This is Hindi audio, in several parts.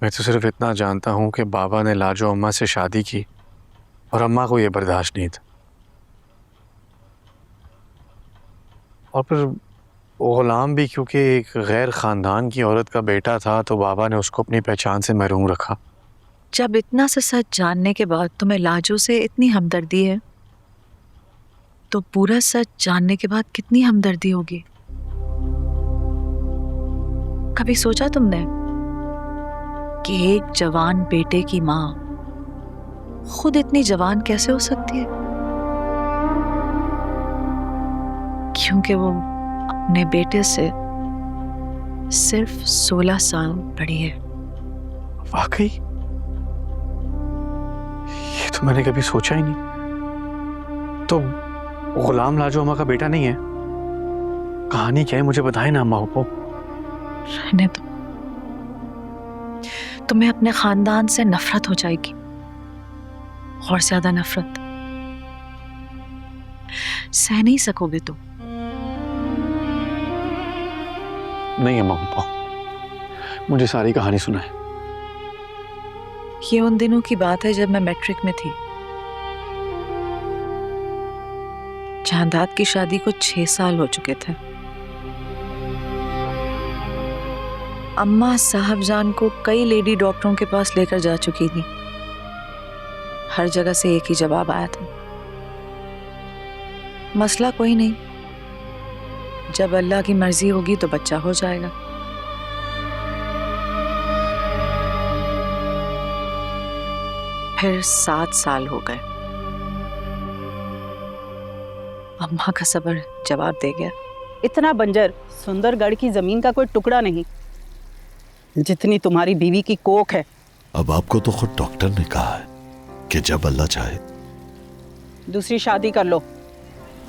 मैं तो सिर्फ इतना जानता हूँ कि बाबा ने लाजो अम्मा से शादी की और अम्मा को यह बर्दाश्त नहीं था। और फिर गुलाम भी क्योंकि एक गैर खानदान की औरत का बेटा था तो बाबा ने उसको अपनी पहचान से महरूम रखा। जब इतना सा सच जानने के बाद तुम्हें लाजो से इतनी हमदर्दी है तो पूरा सच जानने के बाद कितनी हमदर्दी होगी। कभी सोचा तुमने कि एक जवान बेटे की माँ खुद इतनी जवान कैसे हो सकती है? क्योंकि वो अपने बेटे से सिर्फ 16 साल बड़ी है। वाकई ये तो मैंने कभी सोचा ही नहीं। तो गुलाम लाजो अम्मा का बेटा नहीं है? कहानी क्या है मुझे बताए ना अम्मा को। रहने दो, तुम्हें अपने खानदान से नफरत हो जाएगी और ज्यादा नफरत सह नहीं सकोगे तुम। नहीं अम्मा को, मुझे सारी कहानी सुनाए। ये उन दिनों की बात है जब मैं मैट्रिक में थी। चांदात की शादी को 6 साल हो चुके थे। अम्मा साहबजान को कई लेडी डॉक्टरों के पास लेकर जा चुकी थी। हर जगह से एक ही जवाब आया था, मसला कोई नहीं, जब अल्लाह की मर्जी होगी तो बच्चा हो जाएगा। फिर 7 साल हो गए। अम्मा का सब्र जवाब दे गया। इतना बंजर सुंदरगढ़ की जमीन का कोई टुकड़ा नहीं जितनी तुम्हारी बीवी की कोख है। अब आपको तो खुद डॉक्टर ने कहा है कि जब अल्लाह चाहे दूसरी शादी कर लो।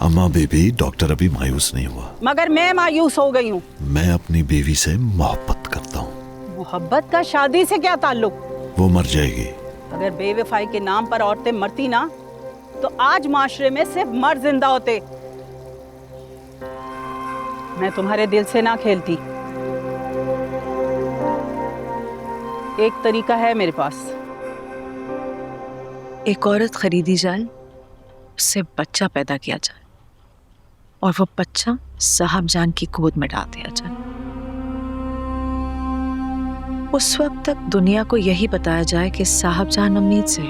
अम्मा बीबी, डॉक्टर अभी मायूस नहीं हुआ। मगर मैं मायूस हो गई हूँ। मैं अपनी बीवी से मोहब्बत करता हूँ। मोहब्बत का शादी से क्या ताल्लुक? वो मर जाएगी। अगर बेवफाई के नाम पर औरतें मरती ना तो आज माशरे में सिर्फ मर्द जिंदा होते। मैं तुम्हारे दिल से ना खेलती। एक तरीका है मेरे पास। एक औरत खरीदी जाए, उससे बच्चा पैदा किया जाए और वो बच्चा साहबजान की गोद में डाल दिया जाए। उस वक्त तक दुनिया को यही बताया जाए कि साहबजान उम्मीद से।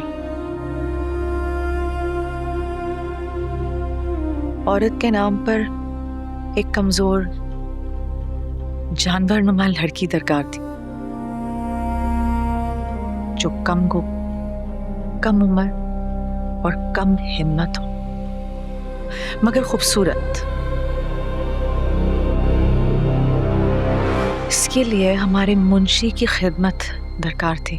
औरत के नाम पर एक कमजोर जानवर नुमा लड़की दरकार थी जो कम गो, कम उम्र और कम हिम्मत हो, मगर खूबसूरत। इसके लिए हमारे मुंशी की खिदमत दरकार थी।